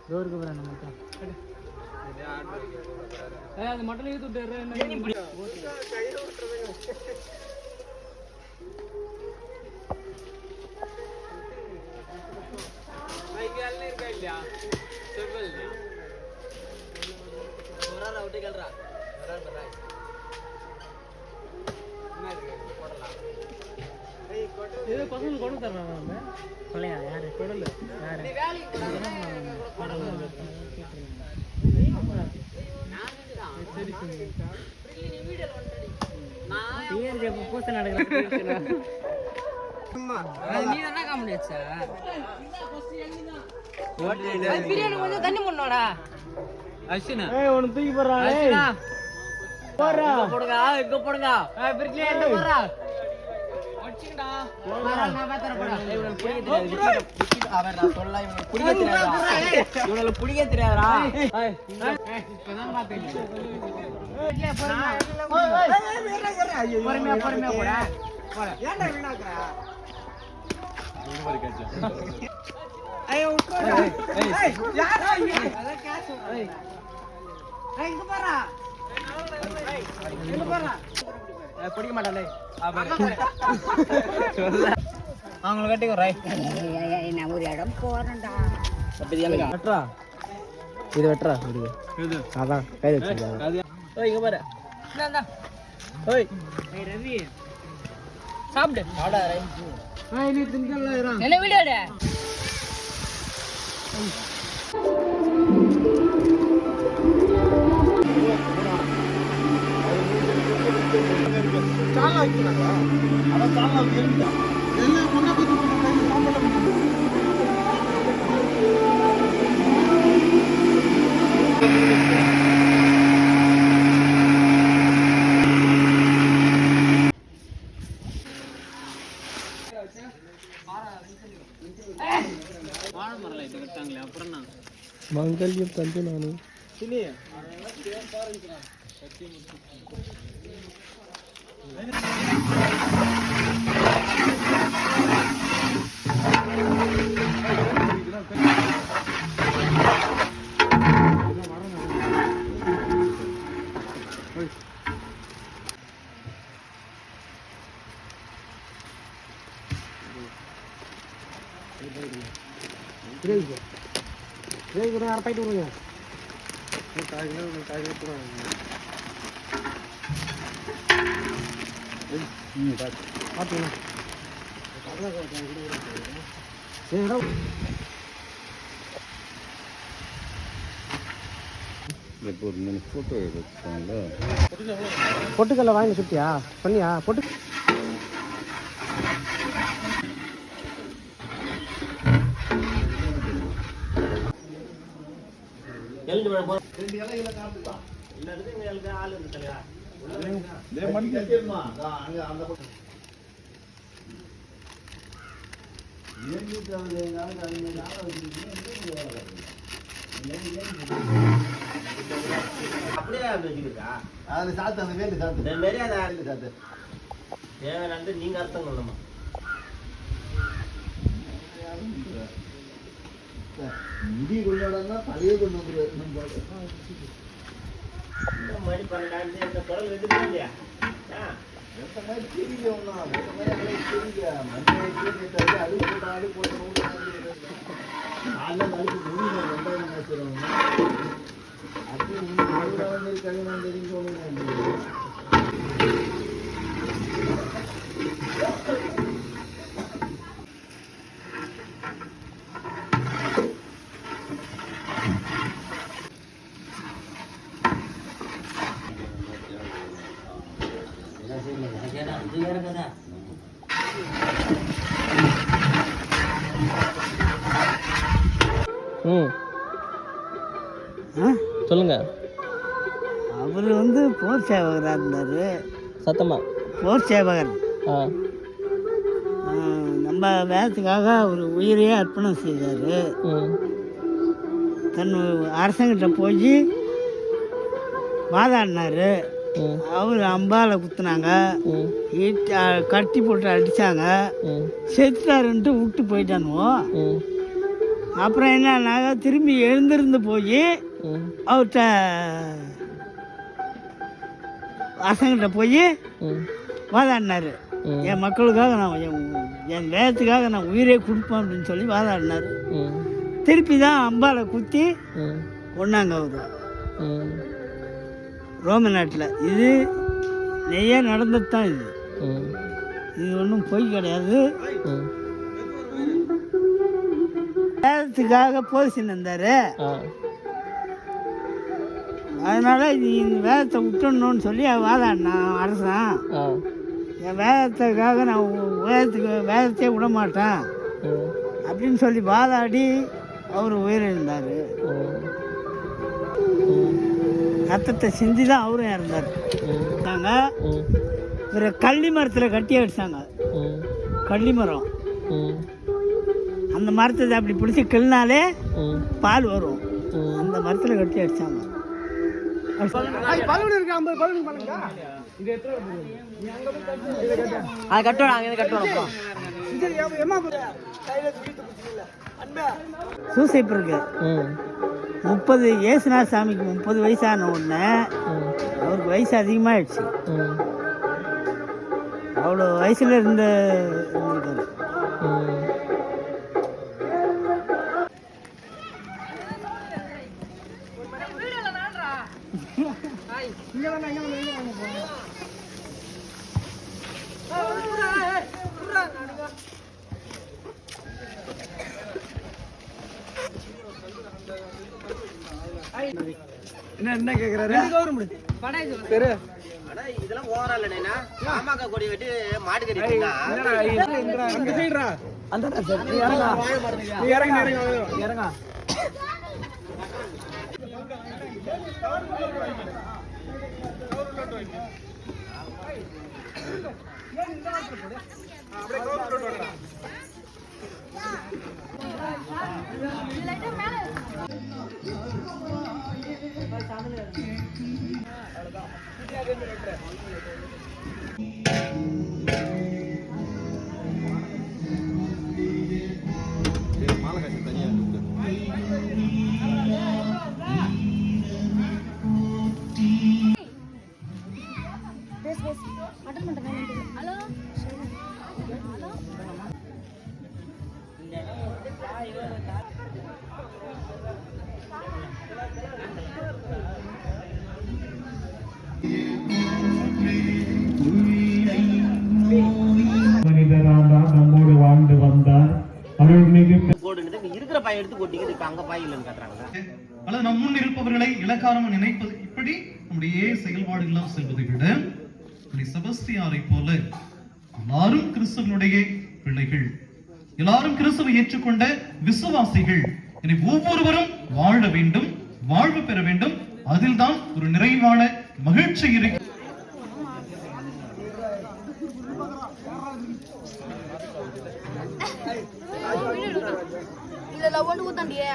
டோருக்கு போறேன் நம்ம அது மட்டும் இழுத்து விட்டுறேன். பசங்க கொண்டு தர்றாங்க கொள்ளையா யாரு கொடல யாரு பூசை நடக்கிற நீ என்ன காமெடி வச்சா பிரியாணி கொஞ்சம் தண்ணி போடணும்டா அர்ஷனா ஒன்னு தூக்கி போடுறா போடுங்க இங்க போடுங்க பிரிட்ஜ்ல என்ன போடுறா அடிச்சுடா நான் பாத்தற போடா இவனுக்கு புடிக்க தெரியாதா இப்பதான் பாத்தேன் பொறுமையா போடா ஏன்டா வீணாக்குற ஐயோ யாரா அத கேஸ் இங்க பாரா இங்க பாரா பிடிக்க மாட்டானே அவங்கள கட்டிக்கோ ரைட் நான் ஒரு இடம் போறேன்டா வெட்றா இது வெட்றா இது அதான் கை வச்சிருக்காங்க ஓய் இங்க பாரு இந்தா ஓய் ஏய் ரவி சாப்பிடு ஆடா ரைட் நீ திங்கல இறா என்ன வீடியோடா சாலா வைக்கிறாங்க அத சாலா வைக்கிறீங்க எல்லாம் முன்ன குத்து போட்டு சாம்பல வாழமரல இது கட்டாங்களே அப்புறம் நான் மங்கல்யம் தந்து நானு சினி சத்திய அரைப்பாயிட்டு விடுங்க பொட்டுக்கல்ல வாங்கி சுட்டியா பண்ணியா பொட்டு அதுல சாத்து அந்த வேலு சாத்து வேலையா சாத்து தேவையானது நீங்க அர்த்தம் கொள்ளணுமா முடி கொண்டாடனா தலையே கொண்டு வந்துருவாரு மணி 12 இந்த குரல் எடுத்து இல்லையா எந்த மாதிரி தெரியல ஒண்ணா எந்த மாதிரி தெரியல மணி அழு போட்டு ஆளு அழுக்கு முடியல ரெண்டாவது நினைச்சிருவாங்க அது வந்து கல்யாணம் தெரிஞ்சு ஒண்ணு சொல்லுங்க. அவர் வந்து போர் சேவகராக இருந்தார். சத்தமா போர் சேவகர். நம்ம வேதத்துக்காக அவர் உயிரையே அர்ப்பணம் செய்தார். தன் அரசங்கிட்ட போய் வாதாடினாரு. அவர் அம்பால குத்துனாங்க, கட்டி போட்டு அடித்தாங்க. செத்துட்டாருன்ட்டு விட்டு போயிட்டானுவோம். அப்புறம் என்னன்னாங்க, திரும்பி எழுந்திருந்து போய் அவர்கிட்ட அரசங்கிட்ட போய் வாதாடினார். என் மக்களுக்காக நான் என் வேதத்துக்காக நான் உயிரே கொடுப்பேன் அப்படின்னு சொல்லி வாதாடினார். திருப்பி தான் அம்பால குத்தி கொண்டாங்க அவர் ரோம நாட்டில். இது நெய்யாக நடந்தது தான். இது ஒன்றும் பொய் கிடையாது. வேதத்துக்காக போதிச்சுன்னு இருந்தார். அதனால நீ இந்த வேதத்தை விட்டுடணும்னு சொல்லி வாதாடினான் அரசன். என் வேதத்துக்காக நான் வேதத்தையே விட மாட்டேன் அப்படின்னு சொல்லி வாதாடி அவர் உயிரிழந்தார். ரத்தத்தை சிந்தி தான் அவரும் இறந்தார். இவரை கள்ளி மரத்தில் கட்டி அடித்தாங்க. கள்ளி மரம், அந்த மரத்தை அப்படி பிடிச்சி கிள்னாலே பால் வரும். அந்த மரத்தில் கட்டி அடித்தாங்க. சூசைப்பு இருக்கு. 30 ஏசுநாத சாமிக்கு 30 வயசான உடனே அவருக்கு வயசு அதிகமாகிடுச்சு. அவ்வளோ வயசுல இருந்திருக்காரு. என்ன கேக்குறாரு? இதெல்லாம் ஓவரா இல்லைன்னா மாமாக்கா கொடி வெட்டி மாடு கட்டிட்டீங்களா? இறங்க. நம்மோடு வாழ்ந்து வந்தார். இருக்கிற பாய் எடுத்து கொட்டிங்க, அங்க பாய் இல்லைன்னு காட்டுறாங்க. அல்லது நம் முன் இருப்பவர்களை இலக்காரம் நினைப்பது, இப்படி நம்முடைய செயல்பாடுகளாம் செல்வதை விட செபஸ்தியாரை போல எல்லாரும் கிறிஸ்தவனுடைய பிள்ளைகள், எல்லாரும் கிறிஸ்துவை ஏற்றுக்கொண்ட விசுவாசிகள். எனவே ஒவ்வொருவரும் வாழ வேண்டும், வாழ்வு பெற வேண்டும். அதில் தான் ஒரு நிறைவான மகிழ்ச்சி இருக்கு. இல்ல ஒன்று கூத்தாண்டியே